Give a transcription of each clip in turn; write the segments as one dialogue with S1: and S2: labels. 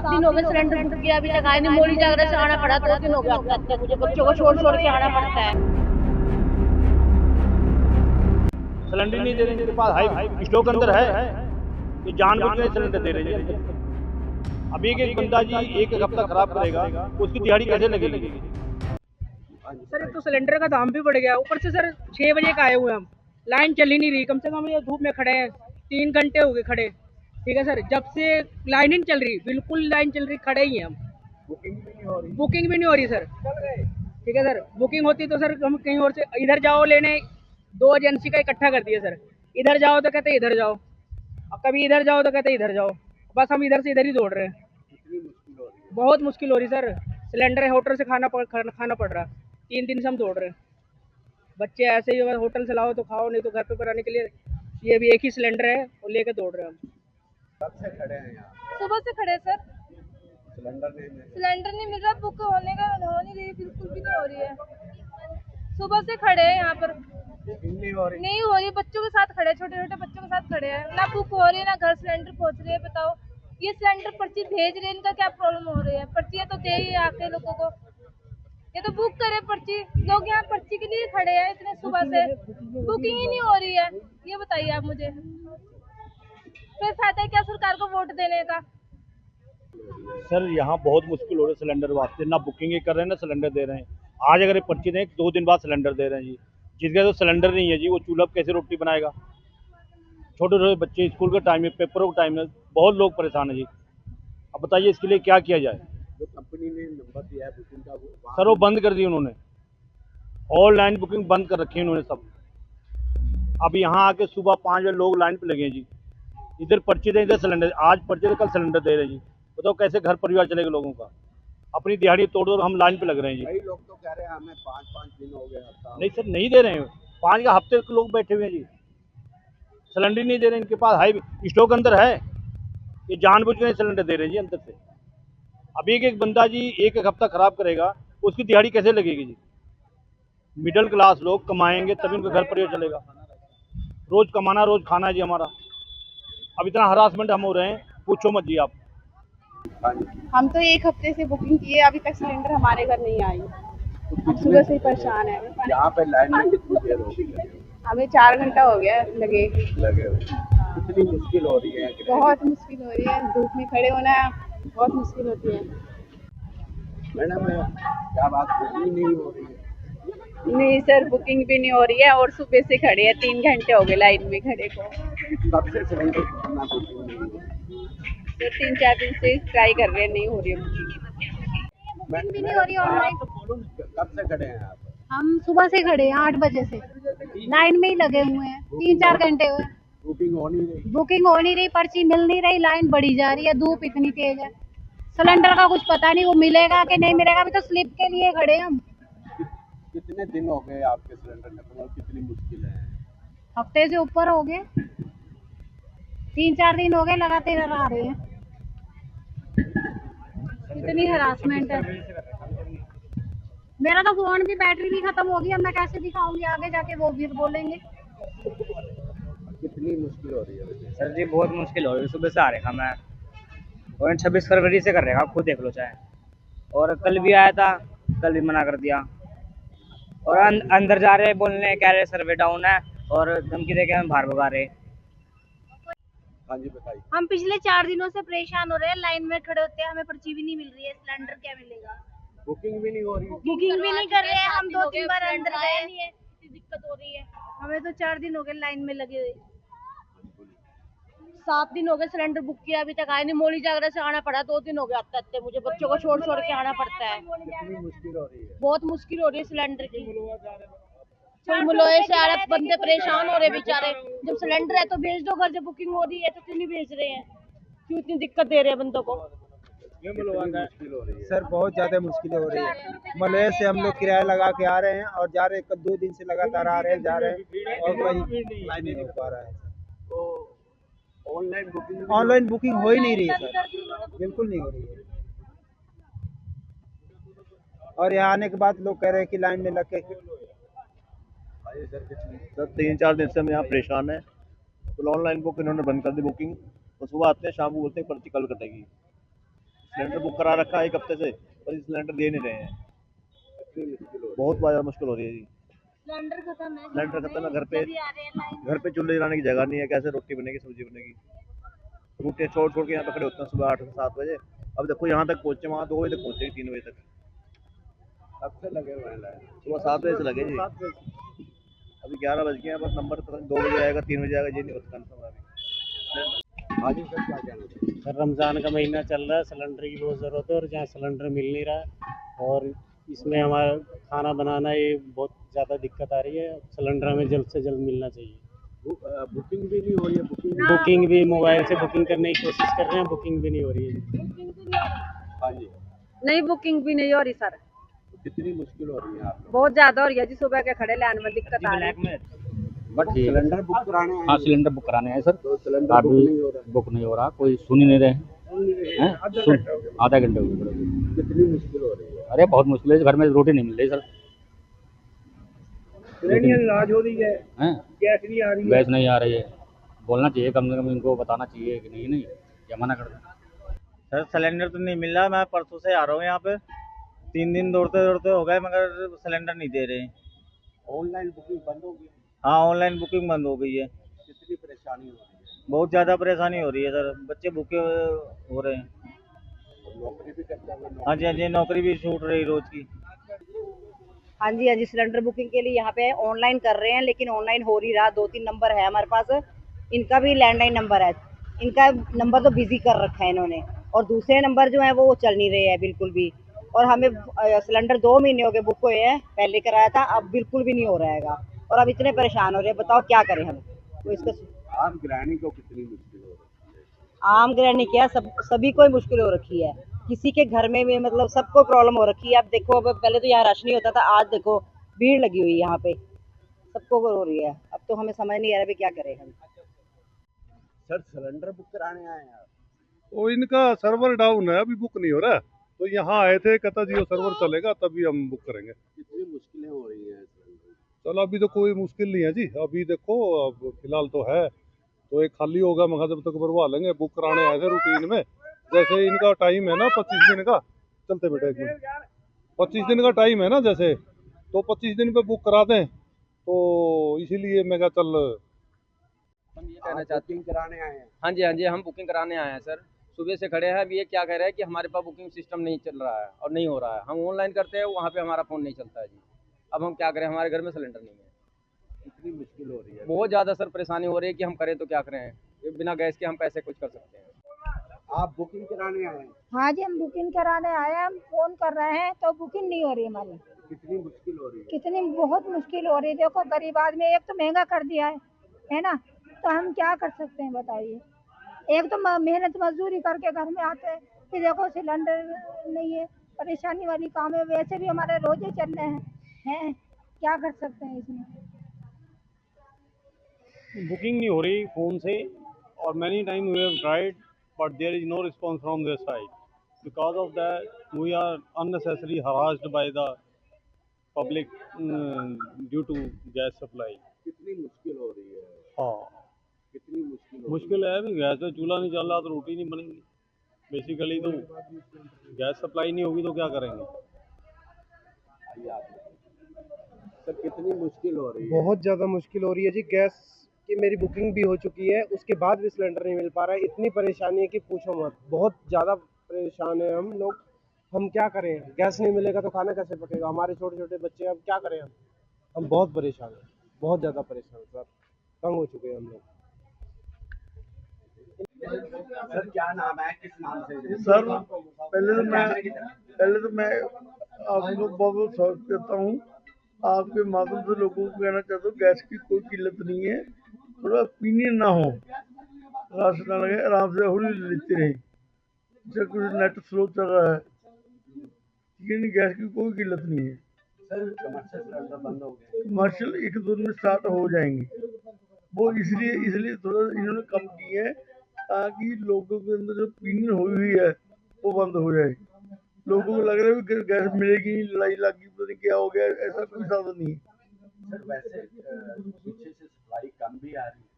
S1: 7 दिन हो गए सिलेंडर बुक किया, अभी तक आए नहीं। मोड़ी जागरण से आना पड़ा, 2 दिन हो गए अब तक मुझे बच्चों को छोड़ छोड़ के आना पड़ता है।
S2: सिलेंडर नहीं दे रहे, इनके पास हाई स्टॉक अंदर है, ये जानबूझ के सिलेंडर दे रहे हैं जी। अब एक बंदा जी एक हफ्ता खराब करेगा, उसकी दिहाड़ी कैसे लगेगी?
S3: सर एक तो सिलेंडर का दाम भी बढ़ गया, ऊपर से सर 6 बजे का आए हुए हम, लाइन चल ही नहीं रही। कम से कम ये धूप में खड़े हैं, 3 घंटे हो गए खड़े। ठीक है सर, जब से लाइन ही नहीं चल रही, बिल्कुल लाइन चल रही, खड़े ही हैं हम। बुकिंग भी नहीं हो रही सर। ठीक है सर, बुकिंग होती तो सर हम कहीं और से इधर जाओ लेने, 2 एजेंसी का इकट्ठा कर दिया सर। इधर जाओ तो कहते इधर जाओ, और कभी इधर जाओ तो कहते इधर जाओ, बस हम इधर से इधर ही दौड़ रहे हैं। बहुत मुश्किल हो रही सर। सिलेंडर होटल से खाना पड़ रहा, 3 दिन से हम दौड़ रहे हैं। बच्चे ऐसे ही होटल से लाओ तो खाओ, नहीं तो घर पे बनाने के लिए ये भी एक ही सिलेंडर है और लेके दौड़ रहे हैं हम।
S4: कब से खड़े हैं यहाँ?
S1: सुबह से खड़े सर,
S4: सिलेंडर
S1: नहीं मिल रहा, बुक होने का हो नहीं रही, बिल्कुल भी नहीं हो रही है। सुबह से खड़े हैं यहाँ पर,
S4: नहीं हो रही।
S1: नहीं हो रही। बच्चों के साथ खड़े, छोटे छोटे बच्चों के साथ खड़े हैं, ना बुक हो रही है ना घर सिलेंडर पहुँच रही है। बताओ, ये सिलेंडर पर्ची भेज रहे हैं, इनका क्या प्रॉब्लम हो रही है? पर्चियाँ तो दे ही आके लोगों को, ये तो बुक करे पर्ची। लोग यहाँ पर्ची के लिए खड़े हैं इतने सुबह से, बुकिंग ही नहीं हो रही है। ये बताइए आप मुझे, फिर फायदा है क्या सरकार को वोट देने का?
S2: सर यहाँ बहुत मुश्किल हो रही है सिलेंडर वास्ते, ना बुकिंग कर रहे हैं ना सिलेंडर दे रहे हैं। आज अगर ये पर्ची दें 2 दिन बाद सिलेंडर दे रहे हैं जी। जिसका तो सिलेंडर नहीं है जी, वो चूल्हा पे कैसे रोटी बनाएगा? छोटे छोटे बच्चे, स्कूल के टाइम में, पेपरों का टाइम में, बहुत लोग परेशान हैं जी। अब बताइए इसके लिए क्या किया जाए?
S4: जो कंपनी ने नंबर दिया है बुकिंग का, वो
S2: सर वो बंद कर दी उन्होंने, ऑनलाइन बुकिंग बंद कर रखी है उन्होंने सब। अब यहाँ आके सुबह 5 बजे लोग लाइन पे लगे हैं जी, इधर पर्ची दें इधर सिलेंडर, आज पर्ची दे कल सिलेंडर दे रहे हैं जी। बताओ कैसे घर परिवार चलेगा लोगों का? अपनी दिहाड़ी तोड़ दो, हम लाइन पे लग रहे हैं जी।
S4: कई लोग तो कह रहे हैं हमें 5-5 दिन हो गए हफ्ता।
S2: नहीं सर, नहीं दे रहे हैं, 5 का हफ्ते के लोग बैठे हुए हैं जी, सिलेंडर नहीं दे रहे हैं। इनके पास हाई स्टॉक अंदर है, ये जानबूझ के सिलेंडर दे रहे हैं जी अंदर से। अब एक बंदा जी एक हफ्ता खराब करेगा, उसकी दिहाड़ी कैसे लगेगी जी? मिडिल क्लास लोग कमाएंगे तभी उनका घर परिवार चलेगा। रोज कमाना रोज खाना है जी हमारा। अब इतना हरासमेंट हम हो रहे हैं, पूछो मत जी आप।
S5: हम तो 1 हफ्ते से बुकिंग किए, अभी तक सिलेंडर हमारे घर नहीं आई। हम सुबह से ही परेशान है।
S4: यहाँ पे लाइन में कितनी देर हो गई?
S5: हमें 4 घंटा हो गया लगे
S4: हुए कितनी मुश्किल हो रही है?
S5: बहुत मुश्किल हो रही है, धूप में खड़े होना बहुत मुश्किल होती है।
S4: मैडम क्या बात बुकिंग नहीं हो रही है?
S5: नहीं सर, बुकिंग भी नहीं हो रही है और सुबह से खड़े हैं, 3 घंटे हो गए लाइन में खड़े को।
S4: कब से सिलेंडर करना बुकिंग नहीं हो रही?
S5: तो 3-4 दिन से ट्राई कर रहे हैं, नहीं हो रही है बुकिंग।
S4: बुकिंग
S1: भी नहीं हो रही ऑनलाइन।
S4: कब से खड़े हैं आप?
S1: हम सुबह से खड़े हैं 8 बजे से, लाइन में ही लगे हुए हैं, 3-4 घंटे हुए।
S4: बुकिंग हो नहीं रही?
S1: बुकिंग हो नहीं रही, पर्ची मिल नहीं रही, लाइन बढ़ी जा रही है, धूप इतनी तेज है। सिलेंडर का कुछ पता नहीं, वो मिलेगा कि नहीं मिलेगा, अभी तो स्लिप के लिए खड़े हैं हम।
S4: कितने दिन हो गए आपके सिलेंडर खत्म? कितनी मुश्किल है?
S1: हफ्ते से ऊपर हो गए, 3-4 दिन हो गए लगातार आ रहे हैं। इतनी हरासमेंट है। मेरा तो फोन की बैटरी भी खत्म होगी, अब मैं कैसे दिखाऊंगी आगे जाके, वो भी बोलेंगे।
S4: कितनी मुश्किल हो रही है?
S6: सर जी बहुत मुश्किल हो रही है, सुबह से आ रहा मैं, और 26 फरवरी से कर रहेगा, आप खुद देख लो चाहे। और कल भी आया था, कल भी मना कर दिया, और अंदर जा रहे बोलने, कह रहे सर्वे डाउन है, और धमकी देके हमें बाहर भगा रहे।
S4: हाँ जी बताइए।
S1: हम पिछले 4 दिनों से परेशान हो रहे हैं, लाइन में खड़े होते हैं, हमें पर्ची भी नहीं मिल रही है, सिलेंडर क्या मिलेगा?
S4: बुकिंग भी नहीं हो रही?
S1: बुकिंग भी नहीं कर रहे हैं, हम 2-3 बार अंदर गए, नहीं है, दिक्कत हो रही है। हमें तो 4 दिन हो गए लाइन में लगे हुए, 7 दिन हो गए सिलेंडर बुक किया, अभी तक आए नहीं। मोड़ी जागरण से आना पड़ा, 2 दिन हो गए अब तक मुझे बच्चों को छोड़ छोड़ के आना पड़ता है।
S4: कितनी मुश्किल हो रही है?
S1: बहुत मुश्किल हो रही है सिलेंडर की। मुलोए से आ रहे बंदे परेशान हो रहे बेचारे, जब सिलेंडर है तो भेज दो घर, जब बुकिंग हो रही है तो क्यों नहीं भेज रहे हैं? क्यों इतनी दिक्कत दे रहे हैं बंदों को?
S4: मुश्किल हो रही है?
S7: सर बहुत ज़्यादा मुश्किल हो रही है। मलय से हम लोग किराया लगा के आ रहे हैं और जा रहे हैं, 2 दिन से लगातार आ रहे हैं जा रहे हैं, और कहीं लाइन नहीं हो पा रहा है।
S4: तो
S7: ऑनलाइन बुकिंग हो ही नहीं रही है सर, बिल्कुल नहीं हो रही है। और यहाँ आने के बाद लोग कह रहे हैं कि लाइन में लग के।
S8: सर 3-4 दिन से हम यहाँ परेशान हैं, तो ऑनलाइन बुक इन्होंने बंद कर दी बुकिंग, तो सुबह आते हैं शाम को बोलते हैं पर्ची कल कटेगी। सिलेंडर बुक करा रखा है 1 हफ्ते से, पर ये सिलेंडर दे नहीं रहे हैं। बहुत ज़्यादा मुश्किल हो रही है जी।
S1: सिलेंडर खत्म है,
S8: सिलेंडर खत्म है, घर पे चूल्हे जलाने की जगह नहीं है, कैसे रोटी बनेगी, सब्जी बनेगी। रोटियाँ छोड़ छोड़ के यहाँ पे खड़े होते हैं सुबह 8 से 7 बजे। अब देखो यहाँ तक पहुँचे, वहाँ 2 बजे तक पहुँचे, 3 बजे तक।
S4: कब से लगे हुए हैं लाइन?
S8: सुबह 7 बजे से लगे जी, अभी 11 बज गए हैं, बस नंबर पता नहीं 2 बजे आएगा 3 बजे आएगा, ये नहीं पता कंफर्म अभी।
S4: हाँ जी सर, क्या कहना चाहिए?
S9: सर रमज़ान का महीना चल रहा है, सिलेंडर की बहुत ज़रूरत है और जहाँ सिलेंडर मिल नहीं रहा है और इसमें हमारा खाना बनाना ये बहुत ज़्यादा दिक्कत आ रही है। सिलेंडर हमें जल्द से जल्द मिलना चाहिए।
S4: बुकिंग भी नहीं हो रही है,
S9: बुकिंग भी मोबाइल से बुकिंग करने की कोशिश कर रहे हैं, बुकिंग भी नहीं हो रही है।
S4: हाँ जी,
S5: नहीं, बुकिंग भी नहीं हो रही सर,
S4: कितनी मुश्किल हो रही है आपको?
S5: बहुत ज्यादा हो रही है जी। सुबह के खड़े लाइन में दिक्कत आ रही है।
S4: बट सिलेंडर बुक कराने आए
S10: हाँ,
S4: हैं।
S10: सिलेंडर बुक कराने आए सर।
S4: तो सिलेंडर बुक नहीं हो रहा है।
S10: बुक नहीं हो रहा, कोई सुन ही नहीं रहे हैं। आधा घंटे हो गए।
S4: कितनी मुश्किल हो रही है?
S10: अरे बहुत मुश्किल है, घर में रोटी नहीं मिल रही सर।
S3: नाराज हो रही है,
S10: हैं?
S3: गैस नहीं आ रही है।
S10: गैस नहीं आ रही है, बोलना चाहिए कम से कम, इनको बताना चाहिए कि नहीं नहीं क्या मना कर दें।
S6: सर सिलेंडर तो नहीं मिल रहा, मैं परसों से आ रहा हूँ यहाँ पे, 3 दिन दौड़ते दौड़ते हो गए मगर सिलेंडर नहीं दे रहे।
S4: ऑनलाइन बुकिंग बंद हो गई?
S6: हाँ, ऑनलाइन बुकिंग बंद हो गई है।
S4: कितनी परेशानी हो रही है?
S6: बहुत ज़्यादा परेशानी हो रही है सर, बच्चे भूखे हो रहे हैं।
S4: नौकरी भी करते हैं?
S6: हाँ जी, हाँ जी, नौकरी भी छूट रही रोज़ की।
S5: हाँ जी, हाँ जी, सिलेंडर बुकिंग के लिए यहाँ पे ऑनलाइन कर रहे हैं, लेकिन ऑनलाइन हो नहीं रहा। 2-3 नंबर है हमारे पास, इनका भी लैंडलाइन नंबर है, इनका नंबर तो बिजी कर रखा है इन्होंने, और दूसरे नंबर जो है वो चल नहीं रहे हैं बिल्कुल भी। और हमें सिलेंडर 2 महीने हो गए बुक हुए हैं, पहले कराया था, अब बिल्कुल भी नहीं हो रहा हैगा और अब इतने परेशान हो रहे हैं, बताओ क्या करें हम। तो इसका
S4: आम गृहिणी को कितनी मुश्किल हो रही है?
S5: आम गृहिणी क्या, सभी को ही मुश्किल हो रखी है, किसी के घर में भी मतलब सबको प्रॉब्लम हो रखी है। अब देखो, अब पहले तो यहाँ रश नहीं होता था, आज देखो भीड़ लगी हुई है यहाँ पे, सबको हो रही है। अब तो हमें समझ नहीं आ रहा भी क्या करें हम।
S4: सर सिलेंडर बुक कराने आए हैं आप?
S11: वो इनका सर्वर डाउन है, अभी बुक नहीं हो रहा है, तो यहाँ आए थे, कहता जी वो सर्वर चलेगा तभी हम बुक करेंगे।
S4: कितनी मुश्किलें हो रही हैं सिलेंडर?
S11: चलो अभी तो कोई मुश्किल नहीं है जी, अभी देखो अब फिलहाल तो है, तो एक खाली होगा मगर जब तक भरवा लेंगे। बुक कराने आए थे रूटीन में, जैसे इनका टाइम है ना 25 दिन का, चलते बेटा एक मिनट, 25 दिन का टाइम है ना, जैसे तो 25 दिन पे बुक करा दें, तो इसीलिए मैं कहा चल।
S12: हम ये कहना चाहते
S4: बुकिंग कराने आए हैं?
S12: हाँ जी, हाँ जी, हम बुकिंग कराने आए हैं सर, सुबह से खड़े हैं। अब ये क्या कह रहे हैं कि हमारे पास बुकिंग सिस्टम नहीं चल रहा है और नहीं हो रहा है, हम ऑनलाइन करते हैं, वहाँ पे हमारा फ़ोन नहीं चलता है जी। अब हम क्या करें, हमारे घर में सिलेंडर नहीं है।
S4: कितनी मुश्किल हो रही है?
S12: बहुत ज़्यादा सर परेशानी हो रही है कि हम करें तो क्या करें, ये बिना गैस के हम कैसे कुछ कर सकते हैं।
S4: आप बुकिंग कराने आए हैं?
S1: हाँ जी, हम बुकिंग कराने आए हैं, हम फ़ोन कर रहे हैं तो बुकिंग नहीं हो रही हमारी।
S4: कितनी मुश्किल हो रही है?
S1: कितनी बहुत मुश्किल हो रही है। देखो गरीब आदमी, एक तो महंगा कर दिया है ना, तो हम क्या कर सकते हैं बताइए। एक तो मेहनत मजदूरी करके घर में आते हैं, फिर देखो सिलेंडर नहीं है, परेशानी वाली काम है। वैसे भी हमारे रोजे चल रहे हैं, क्या कर सकते हैं इसमें।
S2: बुकिंग नहीं हो रही फ़ोन से, और many time we have tried but there is no response from there side, because of that we are unnecessary harassed by the public due to gas supply.
S4: कितनी मुश्किल हो रही है?
S2: हाँ,
S4: कितनी मुश्किल हो
S2: मुश्किल है भी, गैस पे चूल्हा नहीं चल रहा तो रोटी नहीं बनेगी बेसिकली। तो गैस सप्लाई नहीं होगी तो क्या करेंगे।
S4: रही है? सर कितनी मुश्किल हो रही है?
S7: बहुत ज़्यादा मुश्किल हो रही है जी। गैस की मेरी बुकिंग भी हो चुकी है, उसके बाद भी सिलेंडर नहीं मिल पा रहा है। इतनी परेशानी है कि पूछो मत, बहुत ज़्यादा परेशान है हम लोग। हम क्या करें, गैस नहीं मिलेगा तो खाना कैसे पकेगा, हमारे छोटे छोटे बच्चे, अब क्या करें हम बहुत परेशान हैं, बहुत ज़्यादा परेशान सर, तंग हो चुके हैं हम लोग।
S4: सर क्या नाम है, किस नाम से?
S13: सर पहले तो मैं आपको बहुत बहुत स्वागत करता हूँ। आपके माध्यम से लोगों को कहना चाहता हूँ गैस की कोई किल्लत नहीं है, थोड़ा ओपिनियन ना हो, राशन ना लगे, आराम से होली लेते रहे। जैसे कुछ नेट स्लो चल रहा है, लेकिन गैस की कोई किल्लत नहीं है।
S4: सर कमर्शियल सिलेंडर बंद हो गए?
S13: कमर्शियल 1-2 दिन में स्टार्ट हो जाएंगे, वो इसलिए थोड़ा इन्होंने कम की है ताकि लोगों के अंदर जो ओपिनियन हुई हुई है वो बंद हो जाए। लोगों को लग रहा है कि गैस मिलेगी, लड़ाई लगी, पता नहीं क्या हो गया, ऐसा कोई साधन नहीं है।
S4: सर वैसे पीछे से सप्लाई कम भी आ रही है?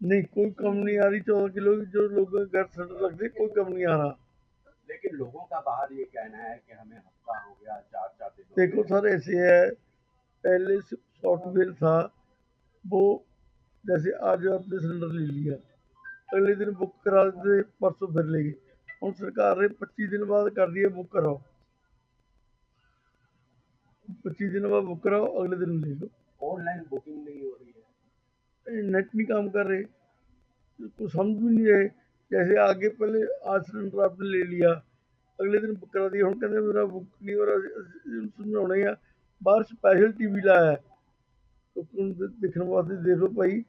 S13: नहीं, कोई कम नहीं आ रही। 14 किलो जो लोगों के घर सिलेंडर लगते कोई कम नहीं आ रहा।
S4: लेकिन लोगों का बाहर ये कहना है कि हमें हफ्ता हो गया, 4-4 दिन हो
S13: देखो
S4: गए।
S13: सर ऐसे है, पहले सॉफ्टवेयर था वो, जैसे आज आपने सिलेंडर ले लिया, अगले दिन बुक करा देते, परसों फिर ले गए। ਹੁਣ सरकार ने 25 दिन बाद कर दिया बुक कराओ, 25 दिन बाद बुक कराओ, अगले दिन ले लो।
S4: ऑनलाइन बुकिंग नहीं हो रही है।
S13: नेट नहीं काम कर रहे, कुछ समझ भी नहीं रहे। जैसे आगे पहले आज सिलेंडर आपने ले लिया, अगले दिन बुक करा दिया, हम कहते मेरा बुक नहीं हो रहा, समझाने है बाहर स्पैशल टीवी लाया है तो देखने वास्ते दे दो भाई,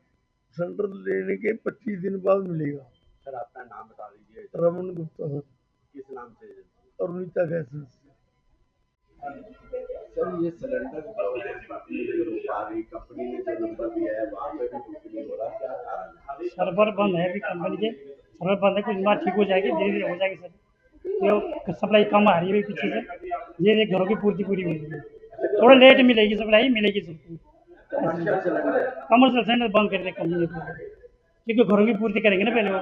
S13: सिलेंडर लेने के 25 दिन बाद मिलेगा।
S4: सर अपना नाम बता दीजिए।
S13: रमन गुप्ता सर,
S4: किस नाम से एजेंसी?
S13: अरुणिता गैस।
S4: सर ये सिलेंडर जो है व्यापारी कंपनी ने जो नंबर दिया है वहाँ पे भी बुक नहीं हो रहा, क्या कारण है?
S14: सर्वर बंद है अभी कंपनी के, सर्वर बंद है, कुछ बात ठीक हो जाएगी, धीरे धीरे हो जाएगी सर। जो सप्लाई कम आ रही है पीछे से, धीरे धीरे घरों की पूर्ति पूरी हो रही है, थोड़ा लेट मिलेगी सप्लाई, मिलेगी सबको। कमर्शियल सिलेंडर बंद कर दे कंपनी, क्योंकि घरों की पूर्ति करेंगे ना पहले वो।